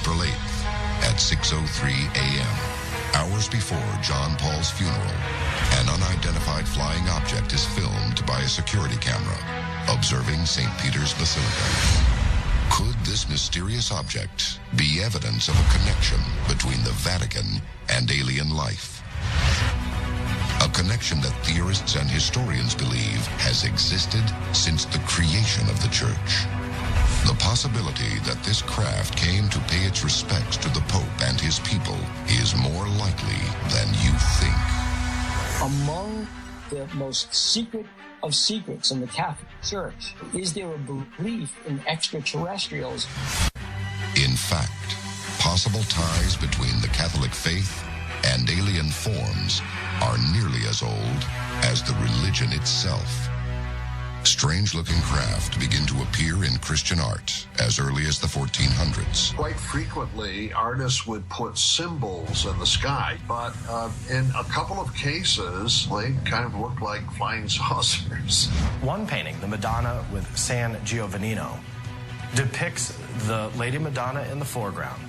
April 8th at 6:03 a.m., hours before John Paul's funeral, an unidentified flying object is filmed by a security camera observing St. Peter's Basilica. Could this mysterious object be evidence of a connection between the Vatican and alien life? A connection that theorists and historians believe has existed since the creation of the Church. The possibility that this craft came to pay its respects to the Pope and his people is more likely than you think. Among the most secret of secrets in the Catholic Church is there a belief in extraterrestrials. In fact, possible ties between the Catholic faith and alien forms are nearly as old as the religion itself. Strange-looking craft begin to appear in Christian art as early as the 1400s. Quite frequently, artists would put symbols in the sky, but in a couple of cases, they kind of look like flying saucers. One painting, the Madonna with San Giovannino, depicts the Lady Madonna in the foreground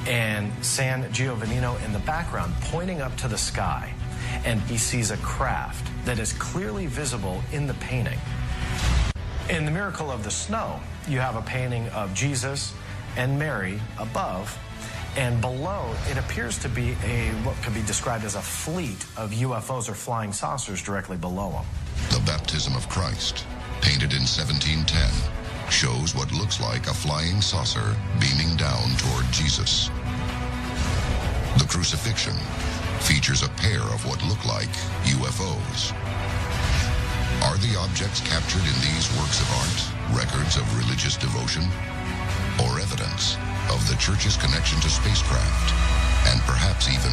and San Giovannino in the background pointing up to the sky. And he sees a craft that is clearly visible in the painting. In the Miracle of the Snow, you have a painting of Jesus and Mary above, and below it appears to be what could be described as a fleet of UFOs or flying saucers directly below them. The Baptism of Christ, painted in 1710, shows what looks like a flying saucer beaming down toward Jesus. The Crucifixion features a pair of what look like UFOs. Are the objects captured in these works of art records of religious devotion, or evidence of the Church's connection to spacecraft, and perhaps even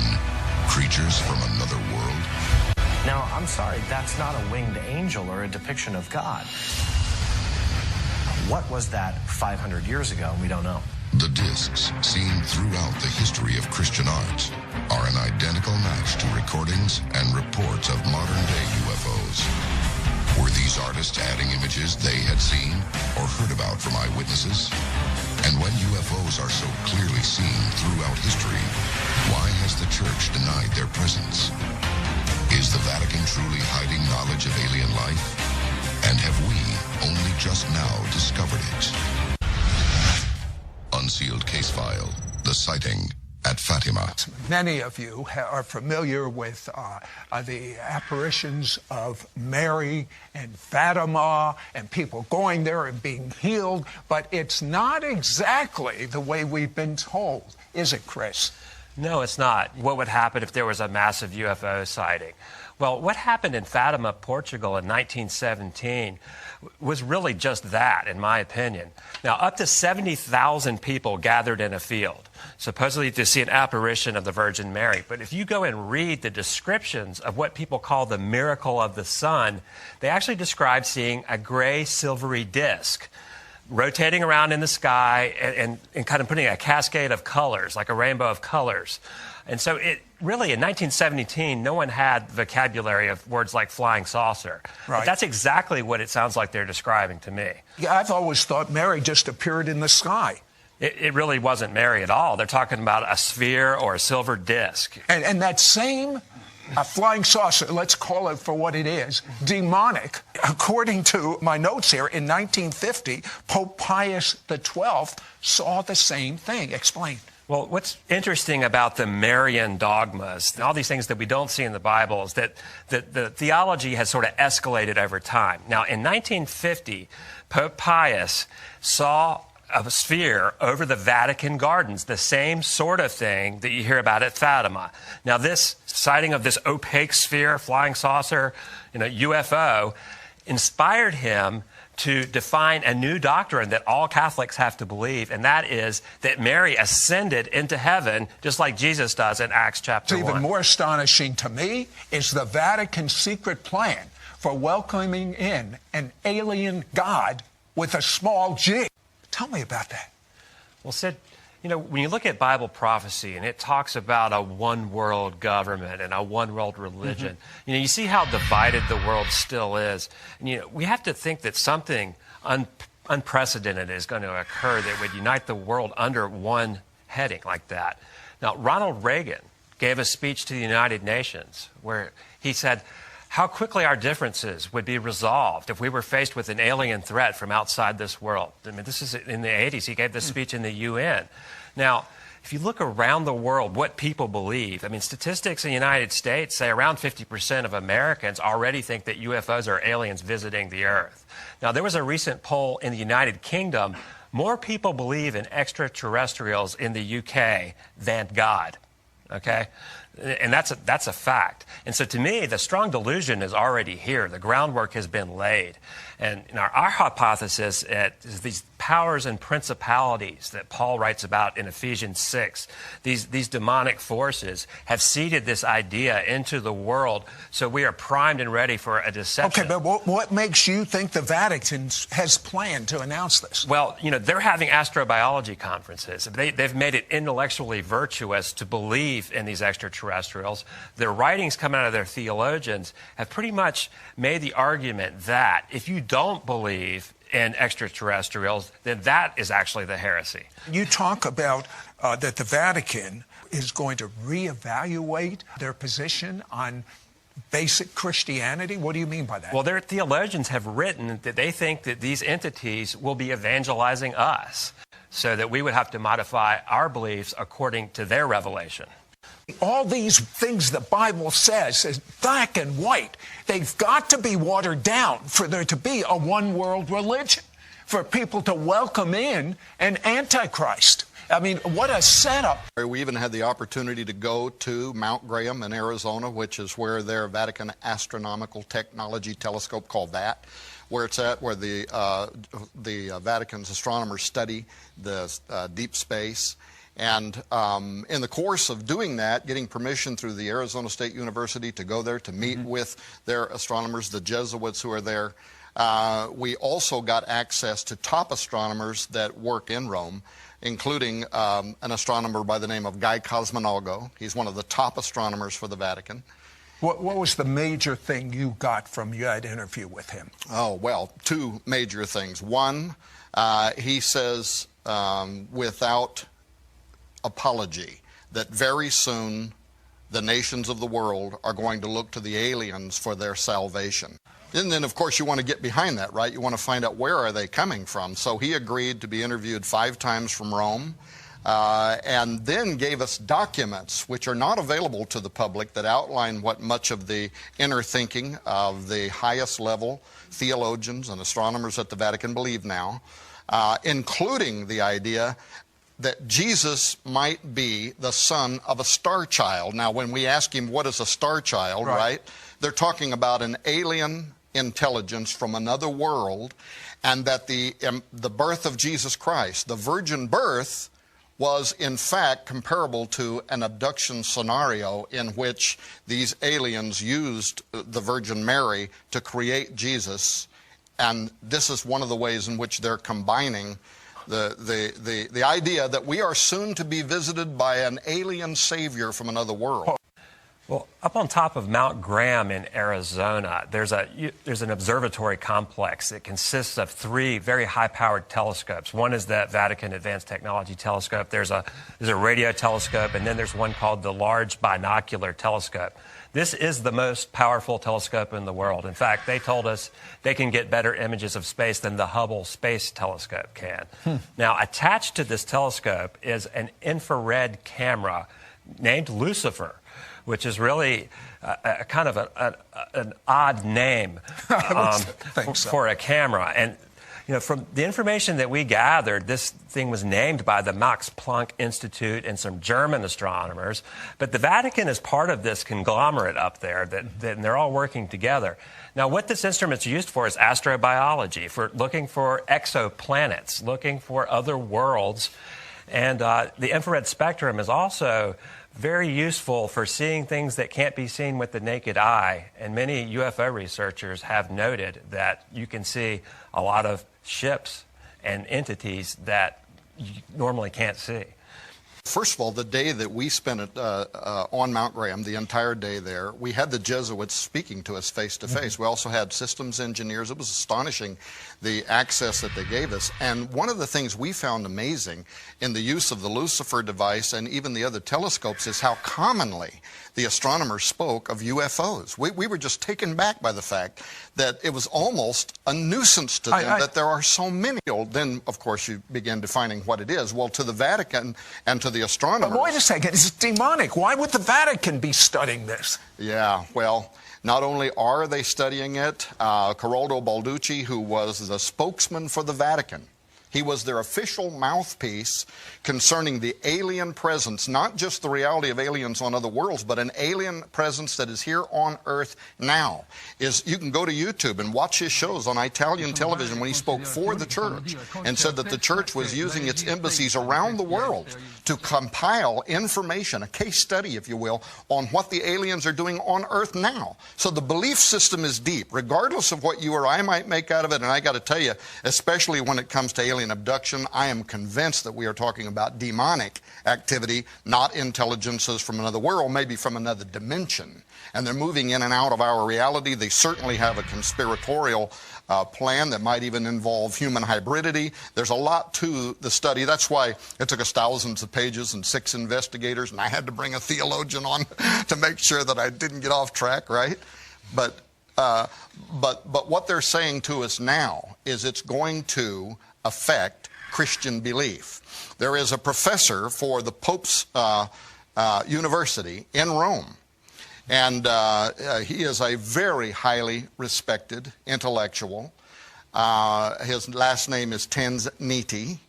creatures from another world? Now, I'm sorry, that's not a winged angel or a depiction of God. What was that 500 years ago? We don't know. The discs, seen throughout the history of Christian art, are an identical match to recordings and reports of modern-day UFOs. Were these artists adding images they had seen or heard about from eyewitnesses? And when UFOs are so clearly seen throughout history, why has the Church denied their presence? Is the Vatican truly hiding knowledge of alien life? And have we only just now discovered it? Unsealed case file, the sighting at Fatima. Many of you are familiar with the apparitions of Mary and Fatima and people going there and being healed, but it's not exactly the way we've been told, is it, Chris? No, it's not. What would happen if there was a massive UFO sighting? Well, what happened in Fatima, Portugal in 1917 was really just that, in my opinion. Now, up to 70,000 people gathered in a field, supposedly to see an apparition of the Virgin Mary. But if you go and read the descriptions of what people call the miracle of the sun, they actually describe seeing a gray, silvery disc rotating around in the sky and kind of putting a cascade of colors, like a rainbow of colors. And so it really, in 1917, no one had vocabulary of words like flying saucer. Right. But that's exactly what it sounds like they're describing to me. Yeah, I've always thought Mary just appeared in the sky. It really wasn't Mary at all. They're talking about a sphere or a silver disc. And that same flying saucer, let's call it for what it is, demonic. According to my notes here, in 1950, Pope Pius XII saw the same thing. Explain. Well, what's interesting about the Marian dogmas, all these things that we don't see in the Bible, is that the theology has sort of escalated over time. Now, in 1950, Pope Pius saw a sphere over the Vatican gardens, the same sort of thing that you hear about at Fatima. Now, this sighting of this opaque sphere, flying saucer, UFO, inspired him to define a new doctrine that all Catholics have to believe, and that is that Mary ascended into heaven just like Jesus does in Acts chapter 1. Even more astonishing to me is the Vatican's secret plan for welcoming in an alien God with a small g. Tell me about that. Well, Sid, when you look at Bible prophecy and it talks about a one-world government and a one-world religion, you see how divided the world still is. And, we have to think that something unprecedented is going to occur that would unite the world under one heading like that. Now, Ronald Reagan gave a speech to the United Nations where he said how quickly our differences would be resolved if we were faced with an alien threat from outside this world. I mean, this is in the 80s. He gave this speech in the UN. Now, if you look around the world, what people believe, I mean, statistics in the United States say around 50% of Americans already think that UFOs are aliens visiting the Earth. Now, there was a recent poll in the United Kingdom. More people believe in extraterrestrials in the UK than God, okay? And that's a fact. And so to me, the strong delusion is already here. The groundwork has been laid. And our hypothesis is these powers and principalities that Paul writes about in Ephesians 6, these demonic forces have seeded this idea into the world, so we are primed and ready for a deception. Okay, but what makes you think the Vatican has planned to announce this? Well, they're having astrobiology conferences. They've made it intellectually virtuous to believe in these extraterrestrials. Their writings coming out of their theologians have pretty much made the argument that if you don't believe in extraterrestrials, then that is actually the heresy. You talk about that the Vatican is going to reevaluate their position on basic Christianity. What do you mean by that? Well, their theologians have written that they think that these entities will be evangelizing us, so that we would have to modify our beliefs according to their revelation. All these things the Bible says is black and white. They've got to be watered down for there to be a one-world religion, for people to welcome in an Antichrist. I mean, what a setup. We even had the opportunity to go to Mount Graham in Arizona, which is where their Vatican Astronomical Technology Telescope, called that, where it's at, where the Vatican's astronomers study the deep space. And in the course of doing that, getting permission through the Arizona State University to go there to meet with their astronomers, the Jesuits who are there, we also got access to top astronomers that work in Rome, including an astronomer by the name of Guy Cosmonago. He's one of the top astronomers for the Vatican. What was the major thing you got from that interview with him? Oh, well, two major things. One, he says without apology that very soon the nations of the world are going to look to the aliens for their salvation. And then, of course, you want to get behind that, right? You want to find out where are they coming from. So he agreed to be interviewed 5 times from Rome, and then gave us documents which are not available to the public that outline what much of the inner thinking of the highest level theologians and astronomers at the Vatican believe now, including the idea that Jesus might be the son of a star child. Now, when we ask him what is a star child, right, they're talking about an alien intelligence from another world, and that the birth of Jesus Christ, the virgin birth, was in fact comparable to an abduction scenario in which these aliens used the Virgin Mary to create Jesus. And this is one of the ways in which they're combining the idea that we are soon to be visited by an alien savior from another world. Well, up on top of Mount Graham in Arizona, there's an observatory complex that consists of 3 very high-powered telescopes. One is the Vatican Advanced Technology Telescope. There's a radio telescope, and then there's one called the Large Binocular Telescope. This is the most powerful telescope in the world. In fact, they told us they can get better images of space than the Hubble Space Telescope can. Now, attached to this telescope is an infrared camera named Lucifer, which is really a kind of an odd name for a camera. And from the information that we gathered, this thing was named by the Max Planck Institute and some German astronomers. But the Vatican is part of this conglomerate up there, and they're all working together. Now, what this instrument's used for is astrobiology, for looking for exoplanets, looking for other worlds. And the infrared spectrum is also very useful for seeing things that can't be seen with the naked eye. And many UFO researchers have noted that you can see a lot of ships and entities that you normally can't see. First of all, the day that we spent on Mount Graham, the entire day there, we had the Jesuits speaking to us face to face. We also had systems engineers. It was astonishing, the access that they gave us. And one of the things we found amazing in the use of the Lucifer device and even the other telescopes is how commonly the astronomers spoke of UFOs. We were just taken back by the fact that it was almost a nuisance to them that there are so many. Then, of course, you begin defining what it is. Well, to the Vatican and to the astronomers... But wait a second, it's demonic. Why would the Vatican be studying this? Yeah, well, not only are they studying it, Corrado Balducci, who was the spokesman for the Vatican, he was their official mouthpiece concerning the alien presence, not just the reality of aliens on other worlds, but an alien presence that is here on Earth now. You can go to YouTube and watch his shows on Italian television when he spoke for the church and said that the church was using its embassies around the world to compile information, a case study, if you will, on what the aliens are doing on Earth now. So the belief system is deep, regardless of what you or I might make out of it. And I got to tell you, especially when it comes to alien abduction, I am convinced that we are talking about demonic activity, not intelligences from another world, maybe from another dimension. And they're moving in and out of our reality. They certainly have a conspiratorial plan that might even involve human hybridity. There's a lot to the study. That's why it took us thousands of pages and 6 investigators, and I had to bring a theologian on to make sure that I didn't get off track, right? But what they're saying to us now is it's going to affect Christian belief. There is a professor for the Pope's University in Rome, and he is a very highly respected intellectual. His last name is Tanzaniti,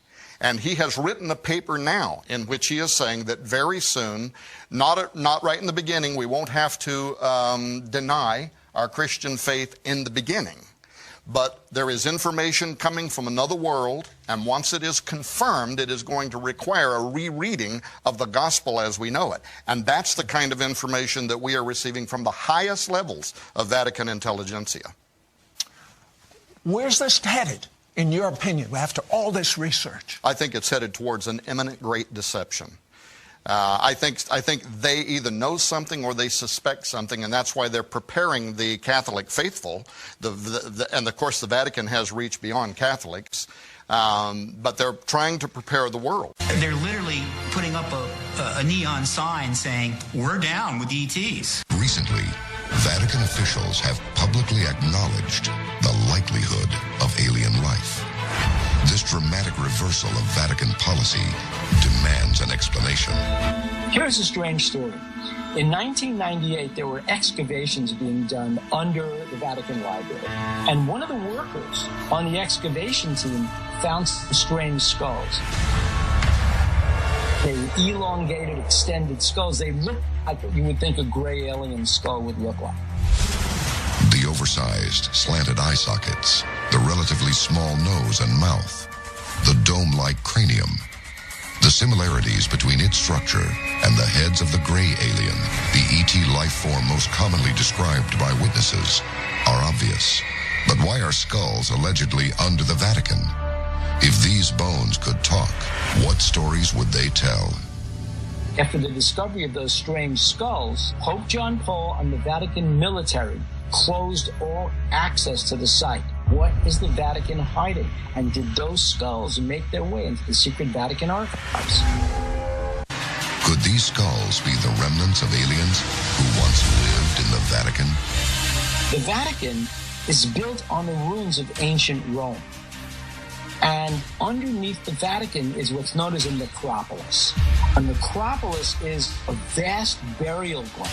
and he has written a paper now in which he is saying that very soon, not right in the beginning, we won't have to deny our Christian faith in the beginning. But there is information coming from another world, and once it is confirmed, it is going to require a rereading of the gospel as we know it. And that's the kind of information that we are receiving from the highest levels of Vatican intelligentsia. Where's this headed, in your opinion, after all this research? I think it's headed towards an imminent great deception. I think they either know something or they suspect something, and that's why they're preparing the Catholic faithful. And of course, the Vatican has reached beyond Catholics, but they're trying to prepare the world. They're literally putting up a neon sign saying, "We're down with ETs." Recently, Vatican officials have publicly acknowledged the likelihood of alien life. This dramatic reversal of Vatican policy demands an explanation. Here's a strange story. In 1998, there were excavations being done under the Vatican Library. And one of the workers on the excavation team found some strange skulls. They were elongated, extended skulls. They looked like what you would think a gray alien skull would look like. The oversized, slanted eye sockets, the relatively small nose and mouth, the dome-like cranium. The similarities between its structure and the heads of the gray alien, the ET life form most commonly described by witnesses, are obvious. But why are skulls allegedly under the Vatican? If these bones could talk, what stories would they tell? After the discovery of those strange skulls, Pope John Paul and the Vatican military closed all access to the site. What is the Vatican hiding? And did those skulls make their way into the secret Vatican archives? Could these skulls be the remnants of aliens who once lived in the Vatican? The Vatican is built on the ruins of ancient Rome. And underneath the Vatican is what's known as a necropolis. A necropolis is a vast burial ground.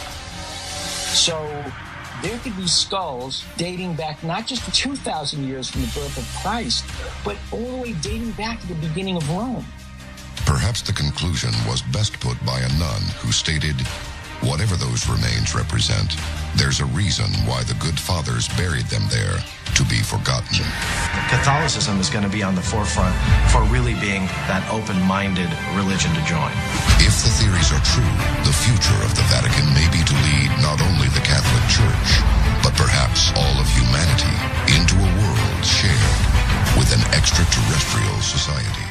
So there could be skulls dating back not just 2,000 years from the birth of Christ, but all the way dating back to the beginning of Rome. Perhaps the conclusion was best put by a nun who stated, whatever those remains represent, there's a reason why the good fathers buried them there to be forgotten. Catholicism is going to be on the forefront for really being that open-minded religion to join. If the theories are true, the future of the Vatican may be to lead not only the Catholic Church, but perhaps all of humanity into a world shared with an extraterrestrial society.